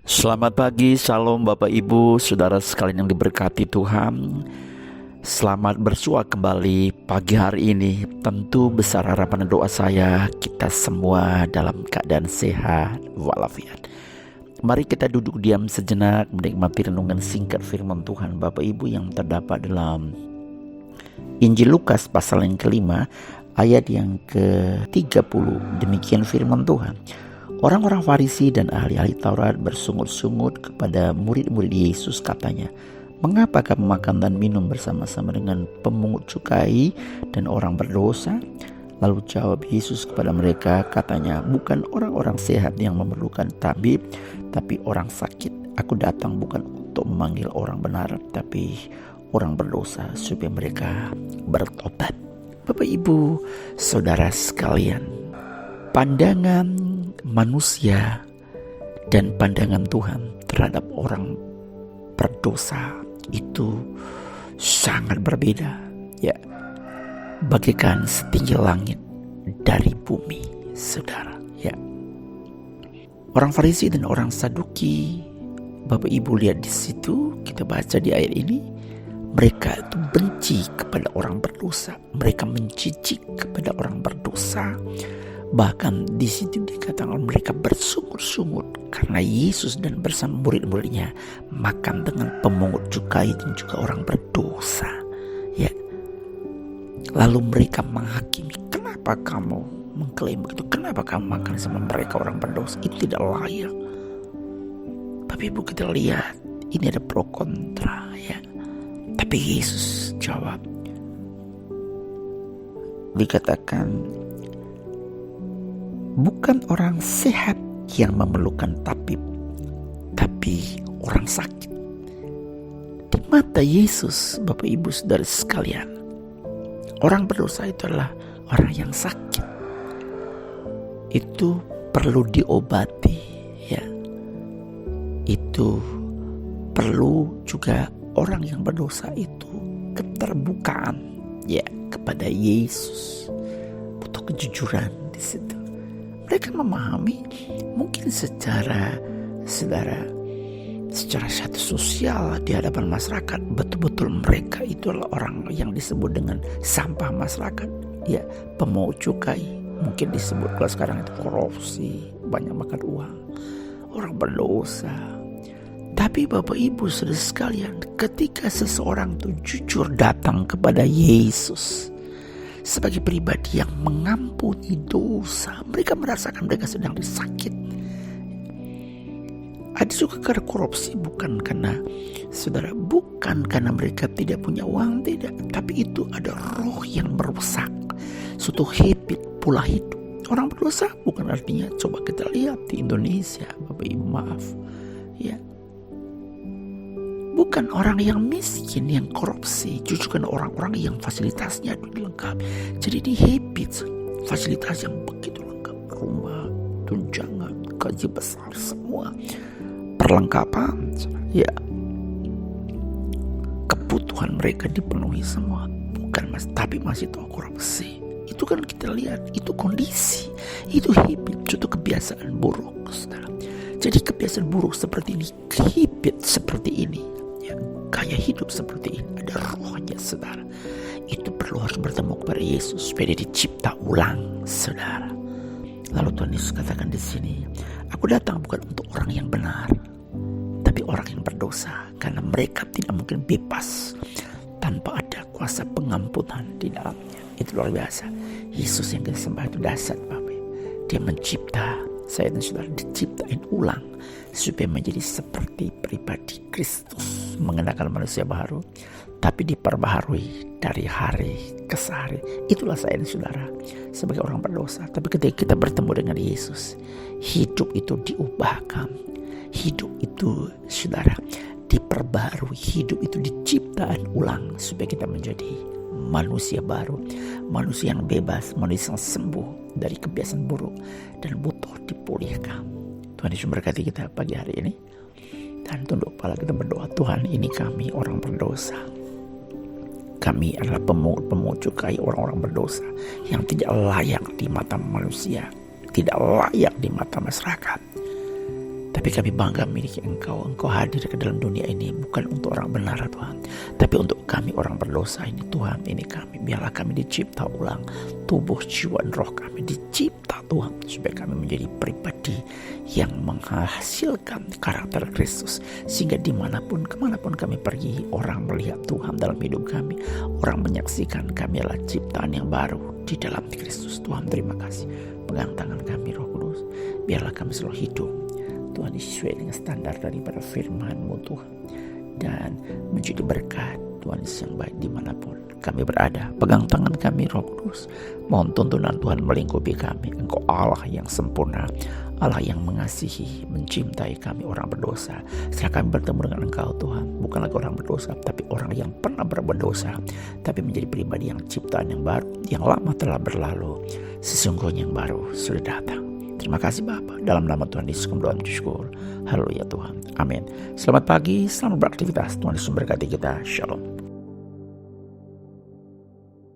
Selamat pagi, shalom Bapak Ibu, saudara sekalian yang diberkati Tuhan. Selamat bersua kembali pagi hari ini. Tentu besar harapan dan doa saya, kita semua dalam keadaan sehat walafiat. Mari kita duduk diam sejenak, menikmati renungan singkat firman Tuhan Bapak Ibu yang terdapat dalam Injil Lukas pasal yang kelima, ayat yang ke-30. Demikian firman Tuhan. Orang-orang Farisi dan ahli-ahli Taurat bersungut-sungut kepada murid-murid Yesus, katanya, "Mengapa kamu makan dan minum bersama-sama dengan pemungut cukai dan orang berdosa?" Lalu jawab Yesus kepada mereka, katanya, "Bukan orang-orang sehat yang memerlukan tabib, tapi orang sakit. Aku datang bukan untuk memanggil orang benar, tapi orang berdosa supaya mereka bertobat." Bapak Ibu, saudara sekalian, pandangan manusia dan pandangan Tuhan terhadap orang berdosa itu sangat berbeda, ya, bagaikan setinggi langit dari bumi, saudara, ya. Orang Farisi dan orang Saduki, Bapak Ibu lihat di situ, kita baca di ayat ini, mereka itu benci kepada orang berdosa, mereka mencicik kepada orang berdosa. Bahkan di situ dikatakan mereka bersungut-sungut karena Yesus dan bersama murid-muridnya makan dengan pemungut cukai dan juga orang berdosa. Ya. Lalu mereka menghakimi, "Kenapa kamu mengklaim begitu? Kenapa kamu makan sama mereka orang berdosa? Itu tidak layak." Tapi Ibu, kita lihat ini ada pro kontra, ya. Tapi Yesus jawab, dikatakan, "Bukan orang sehat yang memerlukan tabib, tapi orang sakit." Di mata Yesus, Bapak Ibu saudara sekalian, orang berdosa itu adalah orang yang sakit. Itu perlu diobati, ya. Itu perlu juga orang yang berdosa itu keterbukaan, ya, kepada Yesus. Butuh kejujuran di situ. Mereka memahami mungkin secara satu sosial di hadapan masyarakat, betul-betul mereka itu adalah orang yang disebut dengan sampah masyarakat, ya, pemungut cukai, mungkin disebut kalau sekarang itu korupsi, banyak makan uang, orang berdosa. Tapi Bapak Ibu saudara sekalian, ketika seseorang itu jujur datang kepada Yesus sebagai pribadi yang mengampuni dosa, mereka merasakan mereka sedang disakit. Ada juga karena korupsi, bukan karena mereka tidak punya uang, tidak, tapi itu ada roh yang merusak suatu habit, pola hidup. Orang berdosa bukan artinya, coba kita lihat di Indonesia, Bapak Ibu, maaf, ya, bukan orang yang miskin yang korupsi, justru kan orang-orang yang fasilitasnya lengkap. Jadi ini habit, fasilitas yang begitu lengkap, rumah, tunjangan, gaji besar, semua perlengkapan, ya, kebutuhan mereka dipenuhi semua. Bukan tapi masih tahu korupsi. Itu kan kita lihat, itu kondisi, itu habit, itu kebiasaan buruk, saudara. Jadi kebiasaan buruk seperti ini, habit seperti ini, gaya hidup seperti ini, ada rohnya, saudara. Itu perlu harus bertemu kepada Yesus supaya dia dicipta ulang, saudara. Lalu Tuhan Yesus katakan di sini, "Aku datang bukan untuk orang yang benar, tapi orang yang berdosa, karena mereka tidak mungkin bebas tanpa ada kuasa pengampunan di dalamnya." Itu luar biasa. Yesus yang kita sembah itu dasar, Bapak. Dia mencipta saya dan saudara, diciptain ulang supaya menjadi seperti pribadi Kristus, mengenakan manusia baru, tapi diperbaharui dari hari ke hari. Itulah saya dan saudara sebagai orang berdosa. Tapi ketika kita bertemu dengan Yesus, hidup itu diubahkan, hidup itu, saudara, diperbaharui, hidup itu diciptaan ulang supaya kita menjadi manusia baru, manusia yang bebas, manusia yang sembuh dari kebiasaan buruk dan butuh dipulihkan. Tuhan Yesus memberkati kita pagi hari ini. Dan tunduk kepala kita berdoa, "Tuhan, ini kami orang berdosa. Kami adalah pemungut cukai, orang-orang berdosa yang tidak layak di mata manusia, tidak layak di mata masyarakat. Tapi kami bangga memiliki Engkau. Engkau hadir ke dalam dunia ini bukan untuk orang benar Tuhan, tapi untuk kami orang berdosa ini Tuhan. Ini kami, biarlah kami dicipta ulang, tubuh, jiwa, dan roh kami dicipta Tuhan, supaya kami menjadi pribadi yang menghasilkan karakter Kristus, sehingga dimanapun kemanapun kami pergi, orang melihat Tuhan dalam hidup kami. Orang menyaksikan kami adalah ciptaan yang baru di dalam Kristus. Tuhan, terima kasih. Pegang tangan kami Roh Kudus, biarlah kami selalu hidup Tuhan sesuai dengan standar daripada firman-Mu Tuhan, dan menjadi berkat Tuhan yang baik dimanapun kami berada. Pegang tangan kami Roh Kudus, mohon tuntunan Tuhan melingkupi kami. Engkau Allah yang sempurna, Allah yang mengasihi, mencintai kami orang berdosa. Setelah kami bertemu dengan Engkau Tuhan, bukan lagi orang berdosa, tapi orang yang pernah berbuat dosa, tapi menjadi pribadi yang ciptaan yang baru. Yang lama telah berlalu, sesungguhnya yang baru sudah datang. Terima kasih Bapa, dalam nama Tuhan Yesus kami berdoa syukur. Haleluya Tuhan, amin. Selamat pagi, selamat beraktivitas. Tuhan Yesus memberkati kita. Shalom.